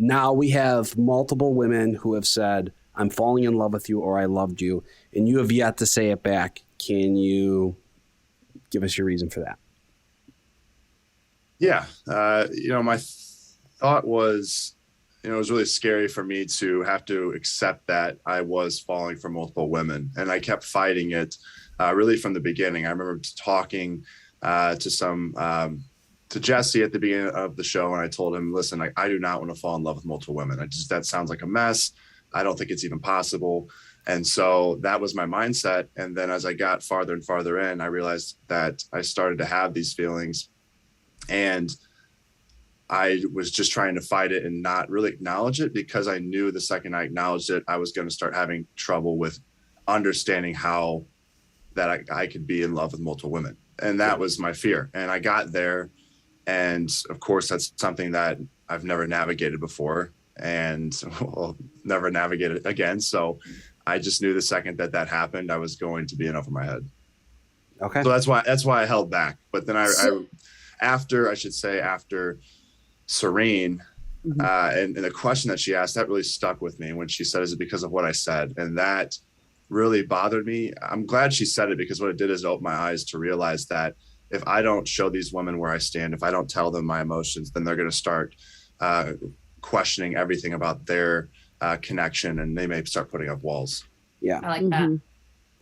Now we have multiple women who have said, I'm falling in love with you or I loved you, and you have yet to say it back. Can you give us your reason for that? Yeah. My thought was, it was really scary for me to have to accept that I was falling for multiple women. And I kept fighting it really from the beginning. I remember talking to Jesse at the beginning of the show. And I told him, listen, I do not want to fall in love with multiple women. That sounds like a mess. I don't think it's even possible. And so that was my mindset. And then as I got farther and farther in, I realized that I started to have these feelings, and I was just trying to fight it and not really acknowledge it, because I knew the second I acknowledged it, I was going to start having trouble with understanding how that I could be in love with multiple women. And that was my fear. And I got there. And of course, that's something that I've never navigated before and will never navigate it again. So I just knew the second that happened, I was going to be in over my head. Okay. So that's why I held back. But then after Serene, and the question that she asked, that really stuck with me when she said, is it because of what I said? And that really bothered me. I'm glad she said it, because what it did is it opened my eyes to realize that if I don't show these women where I stand, if I don't tell them my emotions, then they're going to start questioning everything about their connection, and they may start putting up walls. Yeah. I like that.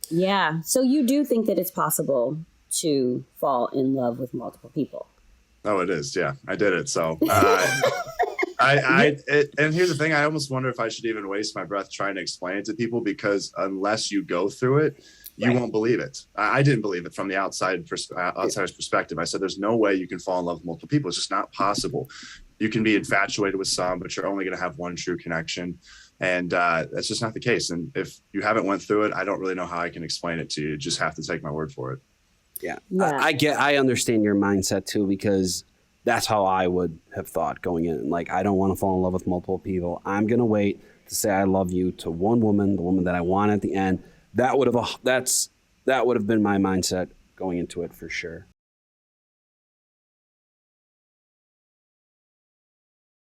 Yeah. So you do think that it's possible to fall in love with multiple people? Oh, it is. Yeah, I did it. So and here's the thing. I almost wonder if I should even waste my breath trying to explain it to people, because unless you go through it, you won't believe it. I didn't believe it from the outsider's perspective. I said, there's no way you can fall in love with multiple people. It's just not possible. You can be infatuated with some, but you're only going to have one true connection. And that's just not the case. And if you haven't went through it, I don't really know how I can explain it to you. You just have to take my word for it. Yeah. I understand your mindset too, because that's how I would have thought going in. Like, I don't want to fall in love with multiple people. I'm going to wait to say I love you to one woman, the woman that I want at the end. That would have been my mindset going into it for sure.